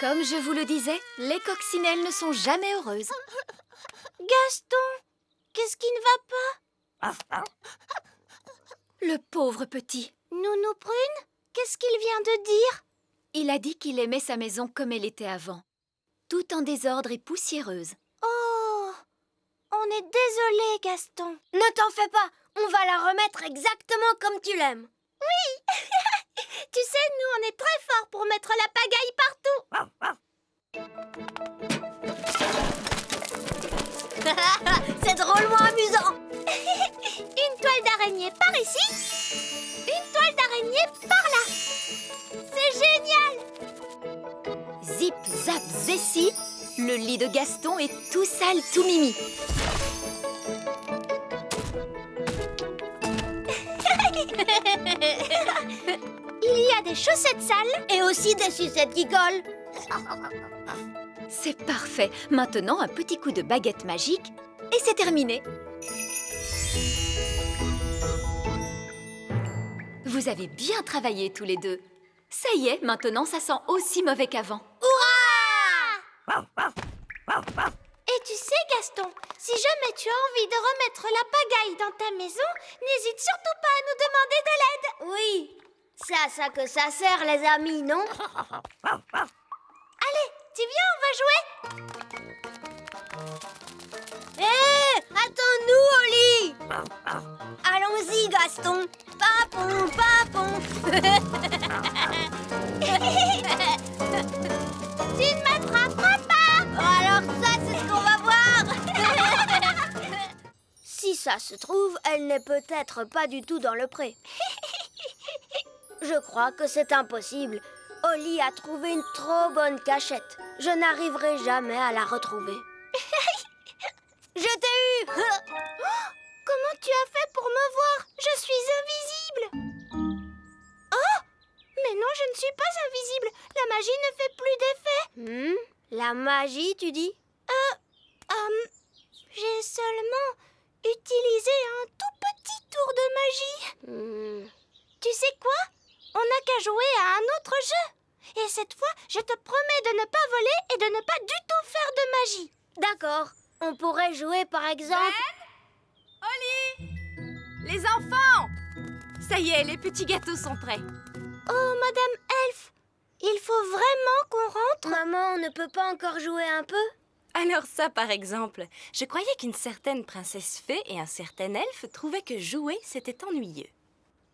Comme je vous le disais, les coccinelles ne sont jamais heureuses. Gaston, qu'est-ce qui ne va pas? Le pauvre petit. Nounou Prune, qu'est-ce qu'il vient de dire? Il a dit qu'il aimait sa maison comme elle était avant, tout en désordre et poussiéreuse. Oh, on est désolé, Gaston. Ne t'en fais pas, on va la remettre exactement comme tu l'aimes. Oui. Tu sais, nous, on est très forts pour mettre la partout. C'est drôlement amusant. Une toile d'araignée par ici, une toile d'araignée par là. C'est génial. Zip, zap, zessi, le lit de Gaston est tout sale, tout mimi. Il y a des chaussettes sales et aussi des sucettes qui collent. C'est parfait. Maintenant, un petit coup de baguette magique et c'est terminé. Vous avez bien travaillé tous les deux. Ça y est, maintenant ça sent aussi mauvais qu'avant. Hurrah! Et tu sais, Gaston, si jamais tu as envie de remettre la pagaille dans ta maison, n'hésite surtout pas à nous demander de l'aide. Oui, c'est à ça que ça sert, les amis, non? Allez, tu viens, on va jouer. Hé, attends-nous au lit. Allons-y, Gaston. Papon, papon. Tu ne m'attraperas pas. Alors ça, c'est ce qu'on va voir. Si ça se trouve, elle n'est peut-être pas du tout dans le pré. Je crois que c'est impossible. Oli a trouvé une trop bonne cachette. Je n'arriverai jamais à la retrouver. Je t'ai eu. Comment tu as fait pour me voir? Je suis invisible. Oh! Mais non, je ne suis pas invisible. La magie ne fait plus d'effet. La magie, tu dis? J'ai seulement utilisé un tout petit tour de magie. Tu sais quoi? On n'a qu'à jouer à un autre jeu. Et cette fois, je te promets de ne pas voler et de ne pas du tout faire de magie. D'accord. On pourrait jouer, par exemple... Oli! Les enfants! Ça y est, les petits gâteaux sont prêts. Oh, Madame Elf, il faut vraiment qu'on rentre? Maman, on ne peut pas encore jouer un peu? Alors ça, par exemple, je croyais qu'une certaine princesse fée et un certain elfe trouvaient que jouer, c'était ennuyeux.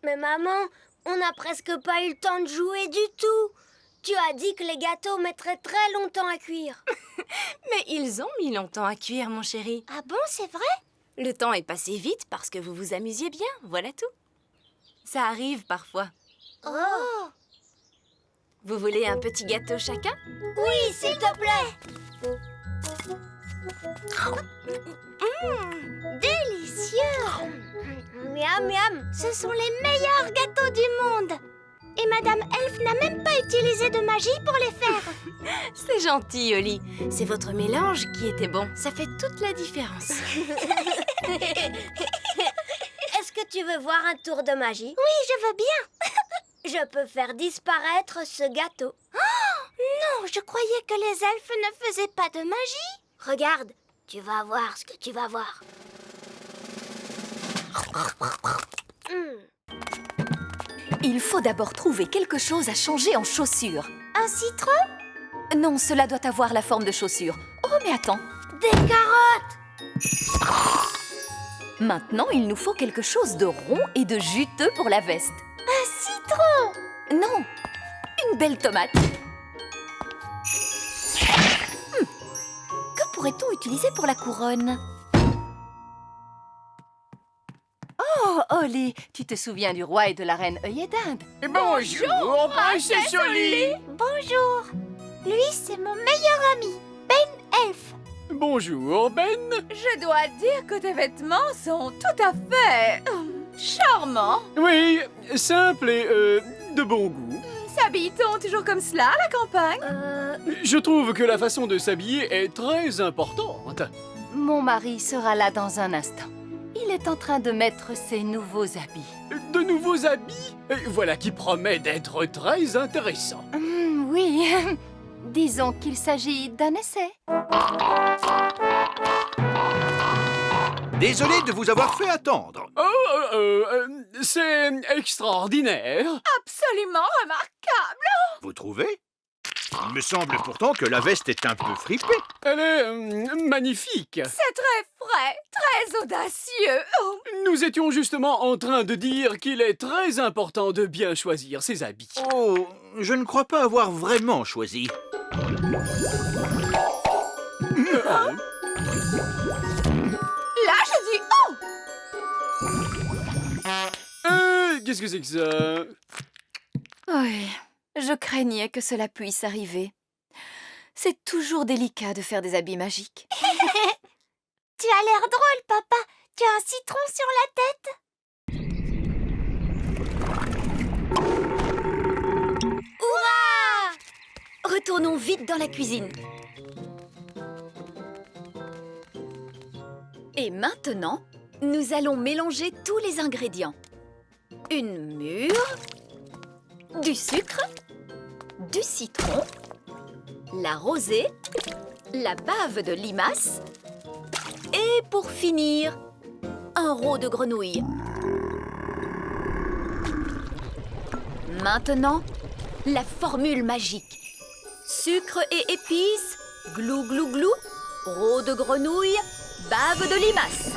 Mais maman, on n'a presque pas eu le temps de jouer du tout. Tu as dit que les gâteaux mettraient très longtemps à cuire. Mais ils ont mis longtemps à cuire, mon chéri. Ah bon, c'est vrai? Le temps est passé vite parce que vous vous amusiez bien, voilà tout. Ça arrive parfois. Oh! Vous voulez un petit gâteau chacun? Oui, s'il te plaît. Délicieux! Miam, miam. Ce sont les meilleurs gâteaux du monde. Et Madame Elf n'a même pas utilisé de magie pour les faire. C'est gentil, Oli. C'est votre mélange qui était bon. Ça fait toute la différence. Est-ce que tu veux voir un tour de magie? Oui, je veux bien. Je peux faire disparaître ce gâteau. Non, je croyais que les elfes ne faisaient pas de magie. Regarde, tu vas voir ce que tu vas voir. Il faut d'abord trouver quelque chose à changer en chaussures. Un citron? Non, cela doit avoir la forme de chaussures. Oh, mais attends. Des carottes! Maintenant, il nous faut quelque chose de rond et de juteux pour la veste. Un citron? Non, une belle tomate. Que pourrait-on utiliser pour la couronne? Oh, Oli, tu te souviens du roi et de la reine œillet d'Inde? Bonjour, princesse Oli. Bonjour. Lui, c'est mon meilleur ami, Ben Elf. Bonjour, Ben. Je dois dire que tes vêtements sont tout à fait charmants. Oui, simple et de bon goût. S'habille-t-on toujours comme cela à la campagne? Je trouve que la façon de s'habiller est très importante. Mon mari sera là dans un instant. Il est en train de mettre ses nouveaux habits. De nouveaux habits? Voilà qui promet d'être très intéressant. Oui. Disons qu'il s'agit d'un essai. Désolé de vous avoir fait attendre. C'est extraordinaire. Absolument remarquable. Vous trouvez? Il me semble pourtant que la veste est un peu fripée. Elle est magnifique. C'est très frais, très audacieux. Oh, Nous étions justement en train de dire qu'il est très important de bien choisir ses habits. Oh, je ne crois pas avoir vraiment choisi. là, je dis oh. Qu'est-ce que c'est que ça? Oui, je craignais que cela puisse arriver. C'est toujours délicat de faire des habits magiques. Tu as l'air drôle, papa. Tu as un citron sur la tête. Retournons vite dans la cuisine. Et maintenant, nous allons mélanger tous les ingrédients. Une mûre, du sucre, du citron, la rosée, la bave de limace et pour finir, un rôt de grenouille. Maintenant, la formule magique. Sucre et épices, glou glou glou, rôt de grenouille, bave de limace.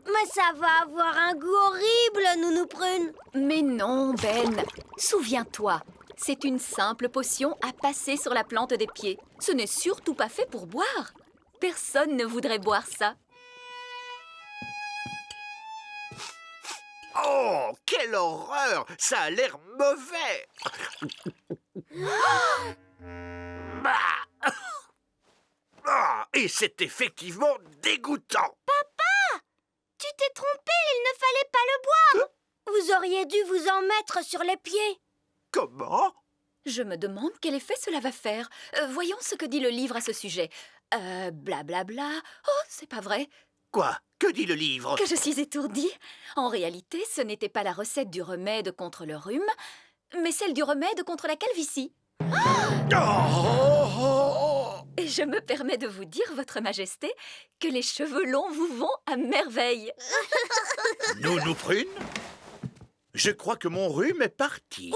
Mais ça va avoir un goût horrible, Nounou Prune. Mais non, Ben. Souviens-toi, c'est une simple potion à passer sur la plante des pieds. Ce n'est surtout pas fait pour boire. Personne ne voudrait boire ça. Oh, quelle horreur! Ça a l'air mauvais! Et c'est effectivement dégoûtant! Tu t'es trompé, il ne fallait pas le boire. Vous auriez dû vous en mettre sur les pieds. Comment? Je me demande quel effet cela va faire. Voyons ce que dit le livre à ce sujet. Blablabla. Oh, c'est pas vrai. Quoi? Que dit le livre? Que je suis étourdie. En réalité, ce n'était pas la recette du remède contre le rhume, mais celle du remède contre la calvitie. Et je me permets de vous dire, Votre Majesté, que les cheveux longs vous vont à merveille. Nounou Prune? Je crois que mon rhume est parti.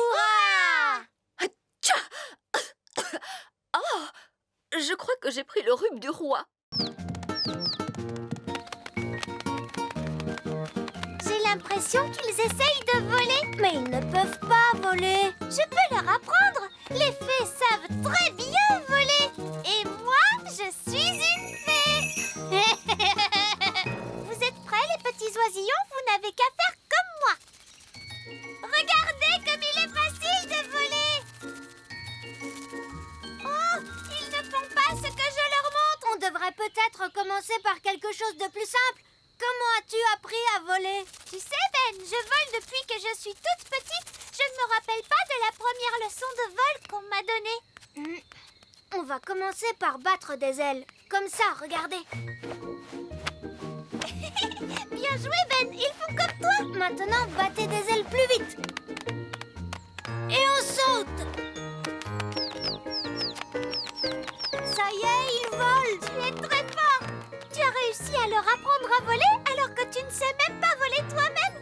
Oh, je crois que j'ai pris le rhume du roi. J'ai l'impression qu'ils essayent de voler. Mais ils ne peuvent pas voler. Je peux leur apprendre. Les fées savent très bien voler. Et moi, je suis une fée. Vous êtes prêts, les petits oisillons? Vous n'avez qu'à faire comme moi. Regardez comme il est facile de voler. Oh, ils ne font pas ce que je leur montre. On devrait peut-être commencer par quelque chose de plus simple. Comment as-tu appris à voler? Tu sais, Ben, je vole depuis que je suis toute petite. Je ne me rappelle pas de la première leçon de vol qu'on m'a donnée. On va commencer par battre des ailes. Comme ça, regardez. Bien joué, Ben. Ils font comme toi. Maintenant, battez des ailes plus vite. Et on saute. Ça y est, ils volent. Tu es très fort. Tu as réussi à leur apprendre à voler alors que tu ne sais même pas voler toi-même.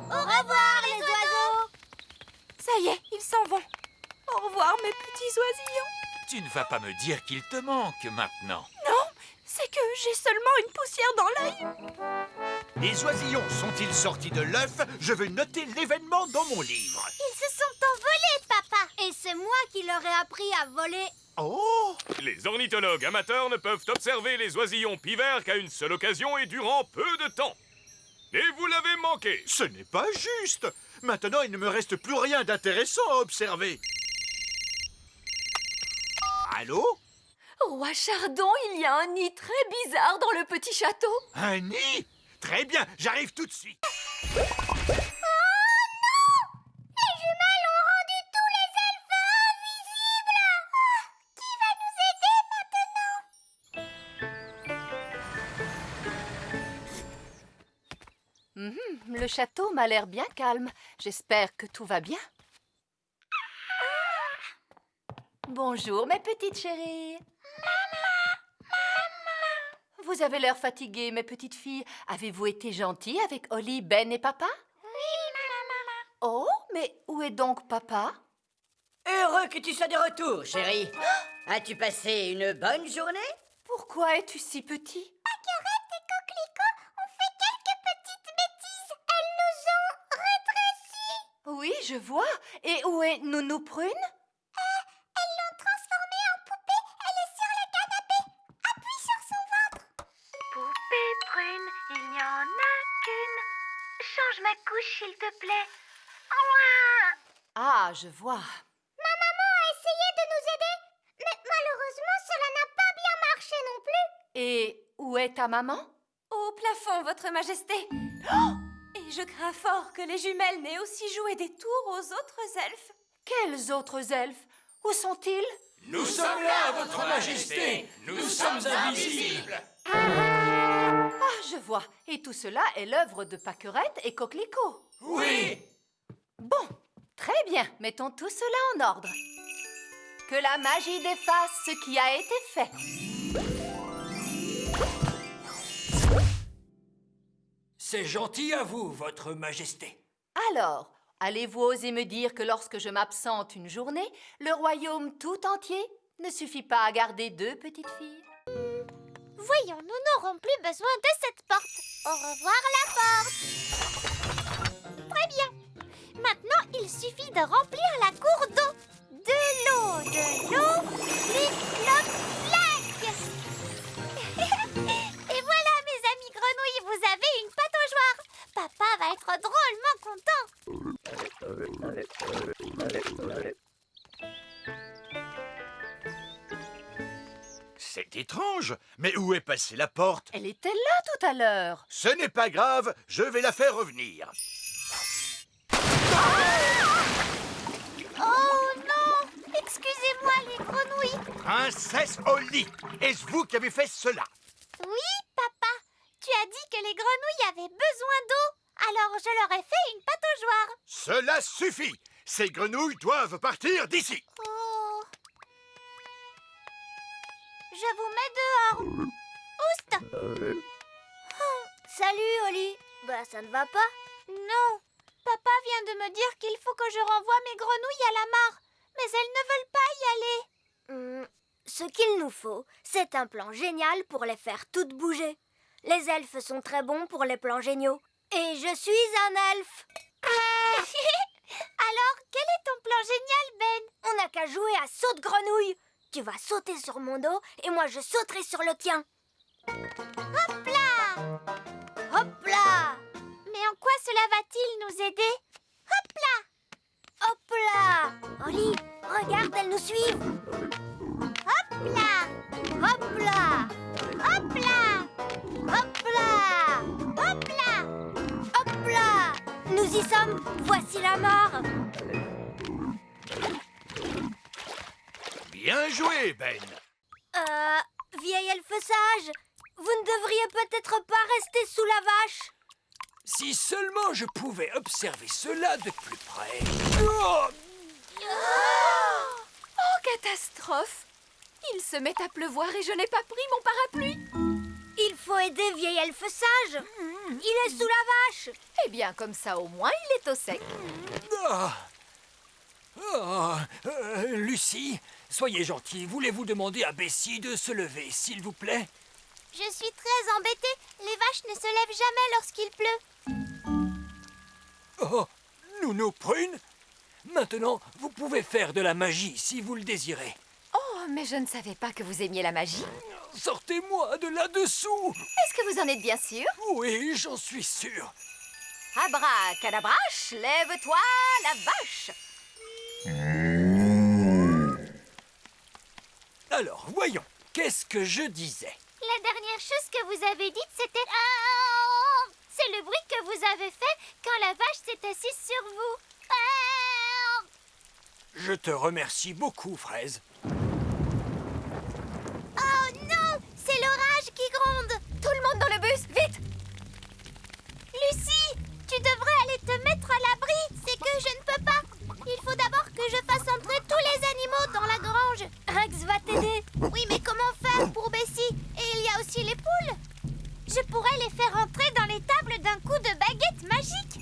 Au revoir, les oiseaux. Ça y est, ils s'en vont. Au revoir, mes petits oisillons. Tu ne vas pas me dire qu'il te manque maintenant. C'est que j'ai seulement une poussière dans l'œil. Les oisillons sont-ils sortis de l'œuf? Je veux noter l'événement dans mon livre. Ils se sont envolés, papa. Et c'est moi qui leur ai appris à voler. Oh! Les ornithologues amateurs ne peuvent observer les oisillons pivers qu'à une seule occasion et durant peu de temps. Et vous l'avez manqué. Ce n'est pas juste. Maintenant, il ne me reste plus rien d'intéressant à observer. Allô? Roi Chardon, il y a un nid très bizarre dans le petit château. Un nid? Très bien, j'arrive tout de suite. Le château m'a l'air bien calme. J'espère que tout va bien. Bonjour, mes petites chéries. Vous avez l'air fatiguées, mes petites filles. Avez-vous été gentilles avec Holly, Ben et papa? Oui, maman. Oh, mais où est donc papa? Heureux que tu sois de retour, chérie. As-tu passé une bonne journée? Pourquoi es-tu si petit? Paquerette et Coquelicot ont fait quelques petites bêtises. Elles nous ont rétrécis. Oui, je vois. Et où est Nounou Prune? Elles l'ont transformée en poupée. Elle est sur le canapé. Appuie sur son ventre. Poupée Prune, il n'y en a qu'une. Change ma couche, s'il te plaît. Ah, je vois. Ma maman a essayé de nous aider, mais malheureusement, cela n'a pas bien marché non plus. Et où est ta maman? Au plafond, votre majesté. Oh! Et je crains fort que les jumelles n'aient aussi joué des tours aux autres elfes. Quels autres elfes? Où sont-ils? Nous sommes là, votre majesté. Nous sommes invisibles. Ah, je vois. Et tout cela est l'œuvre de Paquerette et Coquelicot. Oui. Bon, très bien. Mettons tout cela en ordre. Que la magie défasse ce qui a été fait. C'est gentil à vous, votre majesté. Alors, allez-vous oser me dire que lorsque je m'absente une journée, le royaume tout entier ne suffit pas à garder 2 petites filles? Voyons, nous n'aurons plus besoin de cette porte. Au revoir la porte. Très bien. Maintenant, il suffit de remplir la cour d'eau. De l'eau, clic, cloc, clac. Et voilà, mes amis grenouilles, vous avez une pataugeoire. Papa va être drôlement content. C'est étrange, mais où est passée la porte? Elle était là tout à l'heure. Ce n'est pas grave, je vais la faire revenir. Oh non! Excusez-moi, les grenouilles. Princesse Holly, est-ce vous qui avez fait cela? Oui, papa. Tu as dit que les grenouilles avaient besoin d'eau. Alors je leur ai fait une pataugeoire. Cela suffit. Ces grenouilles doivent partir d'ici. Oh. Je vous mets dehors. Oust! Salut, Holly. Bah, ça ne va pas? Non. Papa vient de me dire qu'il faut que je renvoie mes grenouilles à la mare. Mais elles ne veulent pas y aller. Ce qu'il nous faut, c'est un plan génial pour les faire toutes bouger. Les elfes sont très bons pour les plans géniaux. Et je suis un elfe. Alors, quel est ton plan génial, Ben? On n'a qu'à jouer à saute-grenouille. Tu vas sauter sur mon dos et moi je sauterai sur le tien. Hop là! Hop là! Mais en quoi cela va-t-il nous aider? Hop là! Hop là! Holly, regarde, elles nous suivent. Hop là! Hop là! Hop là! Hop là! Hop là! Hop là! Nous y sommes. Voici la mare. Bien joué, Ben. Vieil elfe sage, vous ne devriez peut-être pas rester sous la vache. Si seulement je pouvais observer cela de plus près. Oh! Oh, catastrophe! Il se met à pleuvoir et je n'ai pas pris mon parapluie. Il faut aider vieil elfe sage. Il est sous la vache. Eh bien, comme ça, au moins, il est au sec. Lucie, soyez gentille. Voulez-vous demander à Bessie de se lever, s'il vous plaît? Je suis très embêtée. Les vaches ne se lèvent jamais lorsqu'il pleut. Oh, Nounou Prune, maintenant, vous pouvez faire de la magie si vous le désirez. Oh, mais je ne savais pas que vous aimiez la magie. Sortez-moi de là-dessous. Est-ce que vous en êtes bien sûr? Oui, j'en suis sûr. Abracadabrache, lève-toi, la vache! Alors, voyons, qu'est-ce que je disais? La dernière chose que vous avez dite, c'était... Ah! C'est le bruit que vous avez fait quand la vache s'est assise sur vous. Ah! Je te remercie beaucoup, Fraise. Oh non! C'est l'orage qui gronde! Tout le monde dans le bus, vite! Lucie! aussi les poules. Je pourrais les faire entrer dans les tables d'un coup de baguette magique.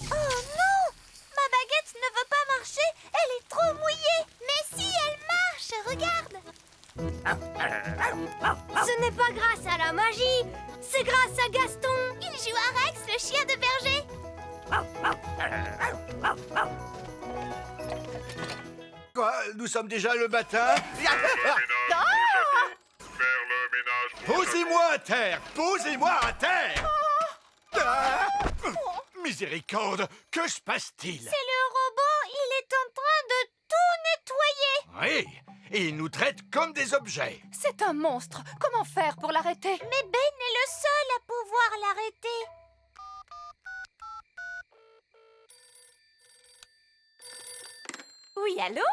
Oh non! Ma baguette ne veut pas marcher, elle est trop mouillée. Mais si, elle marche, regarde. Ce n'est pas grâce à la magie, c'est grâce à Gaston. Il joue à Rex, le chien de berger. Quoi? Nous sommes déjà le matin? Posez-moi à terre! Posez-moi à terre! Ah! Miséricorde! Que se passe-t-il? C'est le robot, il est en train de tout nettoyer. Oui, et il nous traite comme des objets. C'est un monstre. Comment faire pour l'arrêter? Mais Ben est le seul à pouvoir l'arrêter. Oui, allô?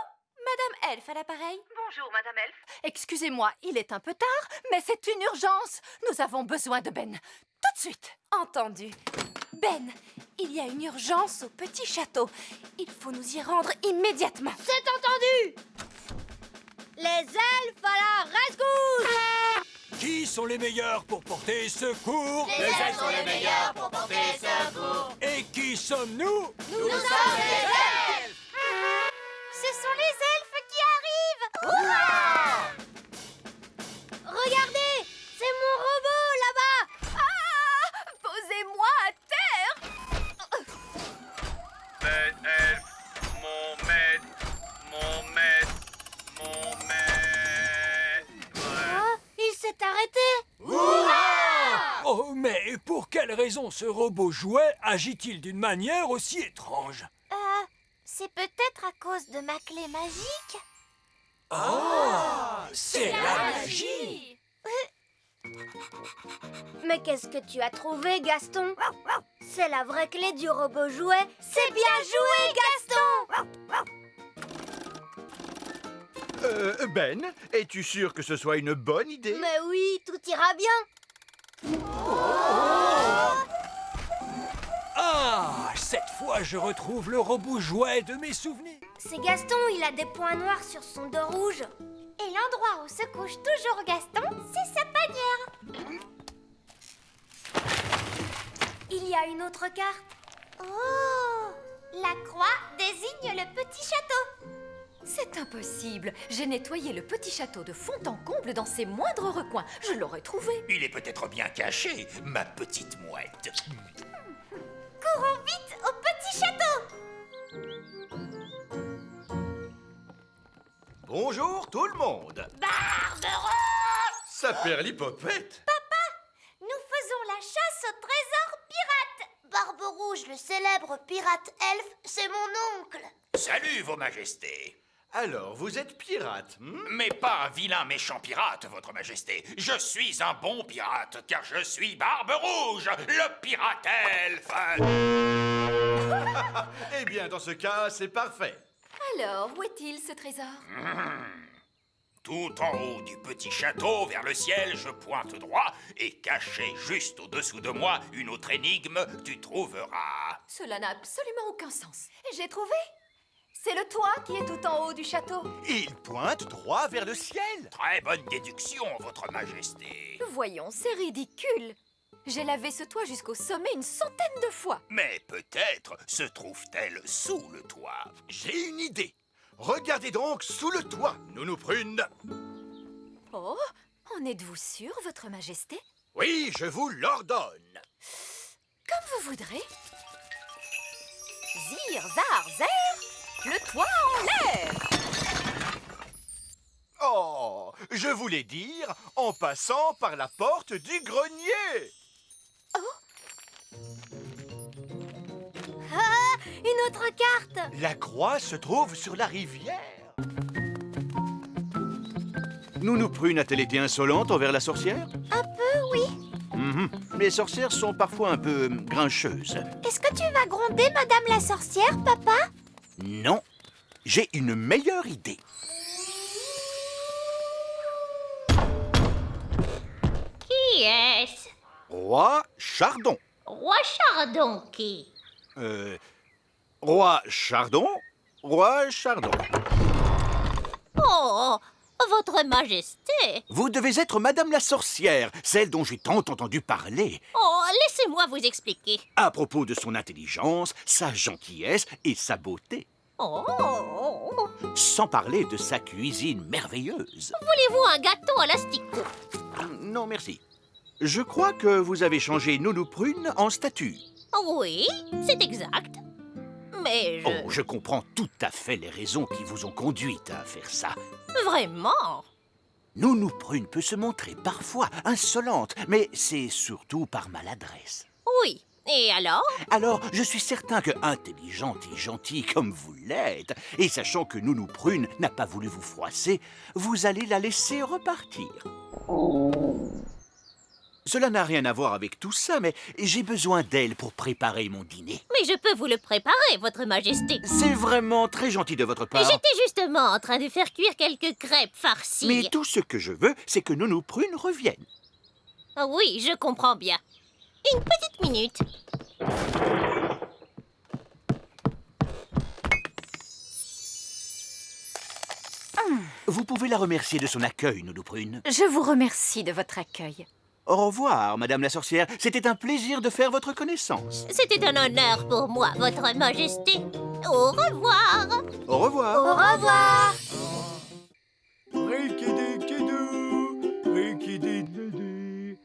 Madame Elf à l'appareil. Bonjour, Madame Elf. Excusez-moi, il est un peu tard, mais c'est une urgence. Nous avons besoin de Ben. Tout de suite. Entendu. Ben, il y a une urgence au petit château. Il faut nous y rendre immédiatement. C'est entendu. Les elfes à la rescousse. Qui sont les meilleurs pour porter secours? Les elfes sont les meilleurs pour porter secours. Et qui sommes-nous? Nous sommes les elfes. Ce sont les elfes qui arrivent. Regardez, c'est mon robot là-bas. Posez-moi à terre. Ben Elf, mon maître, mon maître, mon maître. Ah, il s'est arrêté. Oh, mais pour quelle raison ce robot jouet agit-il d'une manière aussi étrange? C'est peut-être à cause de ma clé magique. Ah, c'est la magie! Mais qu'est-ce que tu as trouvé, Gaston? C'est la vraie clé du robot jouet. C'est bien joué, Gaston! Ben, es-tu sûr que ce soit une bonne idée? Mais oui, tout ira bien. Ah, cette fois je retrouve le robot jouet de mes souvenirs. C'est Gaston, il a des points noirs sur son dos rouge. Et l'endroit où se couche toujours Gaston, c'est sa panière. Il y a une autre carte. Oh! La croix désigne le petit château. C'est impossible. J'ai nettoyé le petit château de fond en comble dans ses moindres recoins. Je l'aurais trouvé. Il est peut-être bien caché, ma petite mouette. Courons vite au petit château. Bonjour tout le monde! Barberousse! Saperlipopette! Nous faisons la chasse au trésor pirate. Barberouge, le célèbre pirate elfe, c'est mon oncle. Salut, vos majestés. Alors, vous êtes pirate, Mais pas un vilain méchant pirate, votre majesté. Je suis un bon pirate, car je suis Barberouge, le pirate elfe. Eh bien, dans ce cas, c'est parfait. Alors, où est-il ce trésor? Tout en haut du petit château, vers le ciel, je pointe droit, et caché juste au-dessous de moi, une autre énigme, tu trouveras. Cela n'a absolument aucun sens. J'ai trouvé. C'est le toit qui est tout en haut du château. Il pointe droit vers le ciel. Très bonne déduction, votre majesté. Voyons, c'est ridicule. J'ai lavé ce toit jusqu'au sommet une centaine de fois. Mais peut-être se trouve-t-elle sous le toit. J'ai une idée. Regardez donc sous le toit, Nounou Prune. Oh, en êtes-vous sûr, votre majesté? Oui, je vous l'ordonne. Comme vous voudrez. Zir, zar, zer, le toit en l'air. Oh, je voulais dire en passant par la porte du grenier. Ah, une autre carte. La croix se trouve sur la rivière. Nounou Prune a-t-elle été insolente envers la sorcière? Un peu, oui. Les sorcières sont parfois un peu grincheuses. Est-ce que tu vas gronder Madame la sorcière, papa? Non, j'ai une meilleure idée. Qui est-ce? Roi Chardon. Roi Chardon qui? Roi Chardon. Roi Chardon. Oh, Votre Majesté. Vous devez être Madame la sorcière, celle dont j'ai tant entendu parler. Oh, laissez-moi vous expliquer. À propos de son intelligence, sa gentillesse et sa beauté. Oh. Sans parler de sa cuisine merveilleuse. Voulez-vous un gâteau à l'asticot? Non, merci. Je crois que vous avez changé Nounou Prune en statue. Oui, c'est exact. Mais je... Oh, je comprends tout à fait les raisons qui vous ont conduite à faire ça. Vraiment? Nounou Prune peut se montrer parfois insolente, mais c'est surtout par maladresse. Oui. Et alors? Alors, je suis certain que intelligente et gentille comme vous l'êtes, et sachant que Nounou Prune n'a pas voulu vous froisser, vous allez la laisser repartir. Cela n'a rien à voir avec tout ça, mais j'ai besoin d'elle pour préparer mon dîner. Mais je peux vous le préparer, Votre Majesté. C'est vraiment très gentil de votre part. J'étais justement en train de faire cuire quelques crêpes farcies. Mais tout ce que je veux, c'est que Nounou Prune revienne. Oui, je comprends bien. Une petite minute. Vous pouvez la remercier de son accueil, Nounou Prune. Je vous remercie de votre accueil. Au revoir, Madame la sorcière. C'était un plaisir de faire votre connaissance. C'était un honneur pour moi, Votre Majesté. Au revoir. Au revoir. Au revoir. Rikidikidou, rikidididi,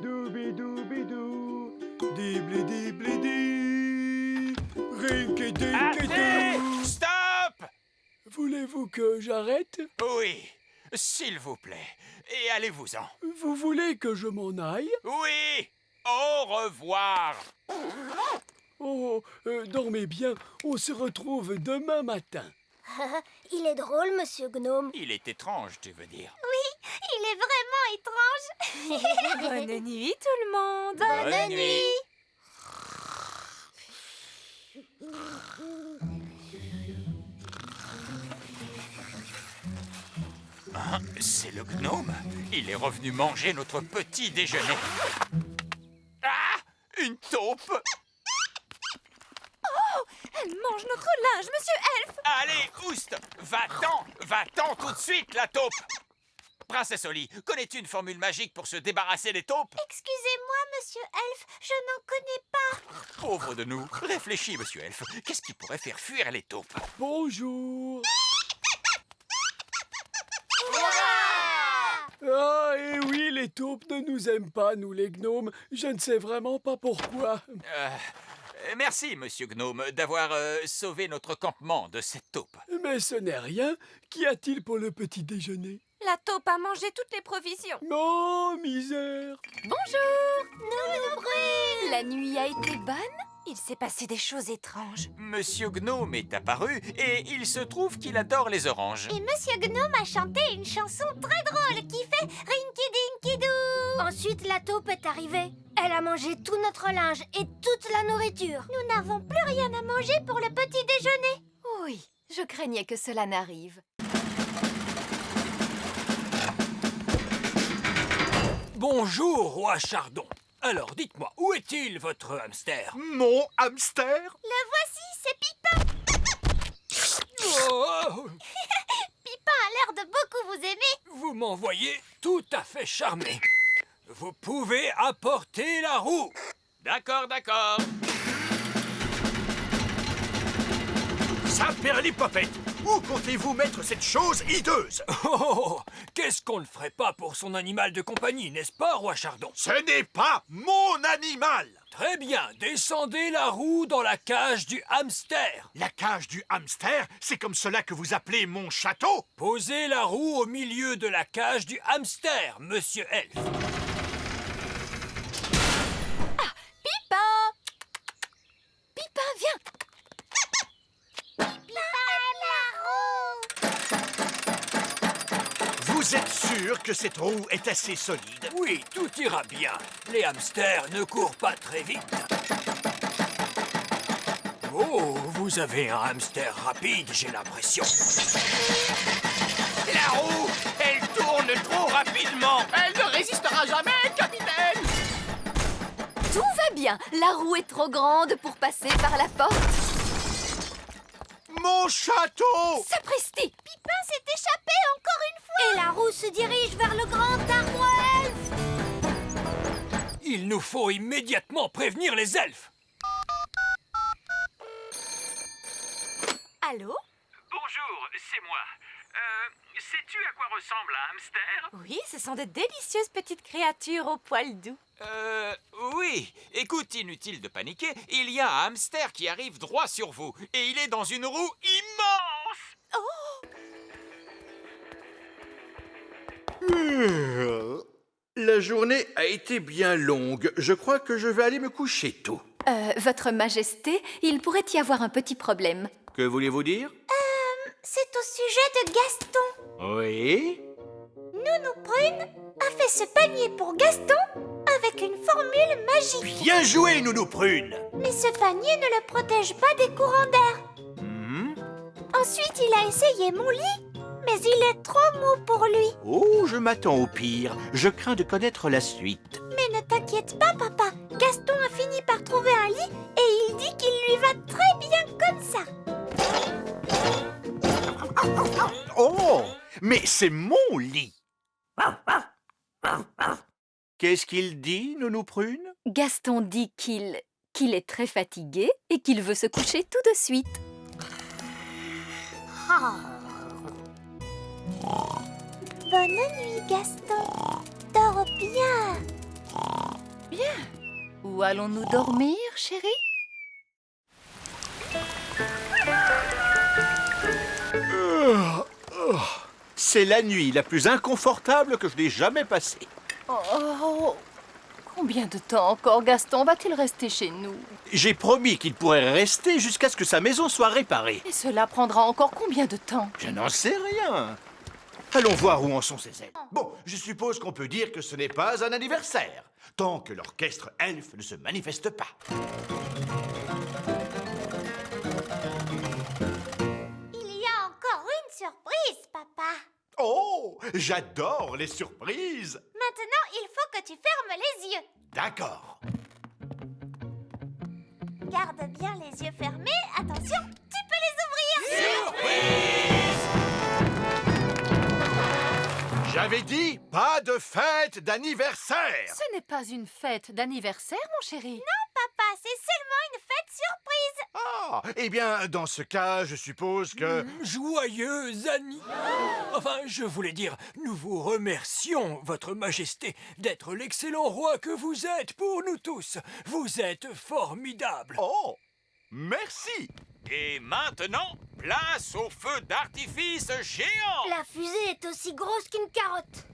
doubidou-bidou, dibli-dibli-di, rikidikidou. Stop! Voulez-vous que j'arrête? Oui, s'il vous plaît. Et allez-vous-en. Vous voulez que je m'en aille? Oui! Au revoir! Oh, dormez bien, on se retrouve demain matin. Il est drôle, Monsieur Gnome. Il est étrange, tu veux dire. Il est vraiment étrange. Bonne nuit, tout le monde. Bonne nuit. Hein, c'est le gnome. Il est revenu manger notre petit déjeuner. Ah! Une taupe! Elle mange notre linge, Monsieur Elfe. Allez, Oust! Va-t'en tout de suite, la taupe! Princesse Oli, connais-tu une formule magique pour se débarrasser des taupes? Excusez-moi, Monsieur Elfe, je n'en connais pas. Pauvre de nous. Réfléchis, Monsieur Elfe. Qu'est-ce qui pourrait faire fuir les taupes? Bonjour. Ah, et oui, les taupes ne nous aiment pas, nous les gnomes. Je ne sais vraiment pas pourquoi. Merci, Monsieur Gnome, d'avoir sauvé notre campement de cette taupe. Mais ce n'est rien. Qu'y a-t-il pour le petit déjeuner? La taupe a mangé toutes les provisions. Oh, misère. Bonjour. La nuit a été bonne? Il s'est passé des choses étranges. Monsieur Gnome est apparu et il se trouve qu'il adore les oranges. Et Monsieur Gnome a chanté une chanson très drôle qui fait Rinky-Dinky-Doo. Ensuite, la taupe est arrivée. Elle a mangé tout notre linge et toute la nourriture. Nous n'avons plus rien à manger pour le petit déjeuner. Oui, je craignais que cela n'arrive. Bonjour, roi Chardon. Alors, dites-moi, où est-il, votre hamster? Mon hamster? Le voici, c'est Pipin. Oh, Pipin a l'air de beaucoup vous aimer. vous m'envoyez tout à fait charmé. Vous pouvez apporter la roue. D'accord, d'accord. Saperlipopette! Où comptez-vous mettre cette chose hideuse? Oh, qu'est-ce qu'on ne ferait pas pour son animal de compagnie, n'est-ce pas, roi Chardon? Ce n'est pas mon animal! Très bien, descendez la roue dans la cage du hamster. La cage du hamster, c'est comme cela que vous appelez mon château? Posez la roue au milieu de la cage du hamster, monsieur Elfe. Pipin! Pipin, viens! Vous êtes sûr que cette roue est assez solide? Oui, tout ira bien. Les hamsters ne courent pas très vite. Oh, vous avez un hamster rapide, j'ai l'impression. La roue, elle tourne trop rapidement. Elle ne résistera jamais, capitaine! Tout va bien. La roue est trop grande pour passer par la porte. Mon château! Sapristi! Pipin s'est échappé encore une fois. Et la roue se dirige vers le grand arbre elfe. Il nous faut immédiatement prévenir les elfes. Allô? Bonjour, c'est moi. Sais-tu à quoi ressemble un hamster? Oui, ce sont de délicieuses petites créatures aux poils doux. Oui. Écoute, inutile de paniquer, il y a un hamster qui arrive droit sur vous. Et il est dans une roue immense. La journée a été bien longue. Je crois que je vais aller me coucher tôt. Votre Majesté, il pourrait y avoir un petit problème. Que voulez-vous dire? C'est au sujet de Gaston. Oui? Nounou Prune a fait ce panier pour Gaston avec une formule magique. Bien joué, Nounou Prune! Mais ce panier ne le protège pas des courants d'air. Ensuite, il a essayé mon lit, mais il est trop mou pour lui. Oh, je m'attends au pire. Je crains de connaître la suite. Mais ne t'inquiète pas, papa. Gaston a fini par trouver un lit et il dit qu'il lui va très bien comme ça. Oh! Mais c'est mon lit! Qu'est-ce qu'il dit, Nounou Prune? Gaston dit qu'il est très fatigué et qu'il veut se coucher tout de suite. Bonne nuit, Gaston. Dors bien. Où allons-nous dormir, chérie? C'est la nuit la plus inconfortable que je n'ai jamais passée. Oh, combien de temps encore Gaston va-t-il rester chez nous? J'ai promis qu'il pourrait rester jusqu'à ce que sa maison soit réparée. Et cela prendra encore combien de temps? Je n'en sais rien. Allons voir où en sont ces elfes. Bon, je suppose qu'on peut dire que ce n'est pas un anniversaire, tant que l'orchestre elfe ne se manifeste pas. Il y a encore une surprise, papa. Oh, j'adore les surprises. Maintenant, il faut que tu fermes les yeux. D'accord. Garde bien les yeux fermés. Attention, tu peux les ouvrir. J'avais dit pas de fête d'anniversaire. Ce n'est pas une fête d'anniversaire, mon chéri. Non, papa, c'est seulement une fête surprise. Ah, eh bien, dans ce cas, je suppose que... Joyeux Enfin, je voulais dire, nous vous remercions, Votre Majesté, d'être l'excellent roi que vous êtes pour nous tous. Vous êtes formidable. Oh, merci. Et maintenant, place au feu d'artifice géant. La fusée est aussi grosse qu'une carotte.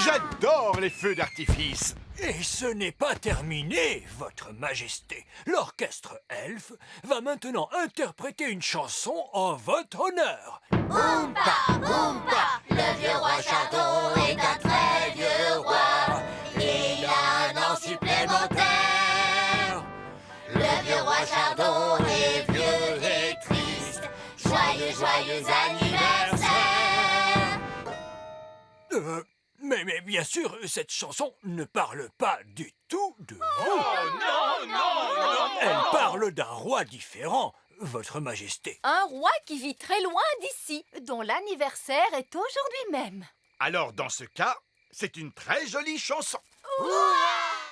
J'adore les feux d'artifice. Et ce n'est pas terminé, Votre Majesté. L'orchestre elfe va maintenant interpréter une chanson en votre honneur. Oompa, Oompa, le vieux roi Chardon est un très vieux roi. Il a un an supplémentaire. Le vieux roi Chardon est vieux et triste. Joyeux, joyeux anniversaire. Mais bien sûr, cette chanson ne parle pas du tout de vous. Non, non, non. Elle parle d'un roi différent, Votre Majesté. Un roi qui vit très loin d'ici. Dont l'anniversaire est aujourd'hui même. Alors, dans ce cas, c'est une très jolie chanson. Hurrah!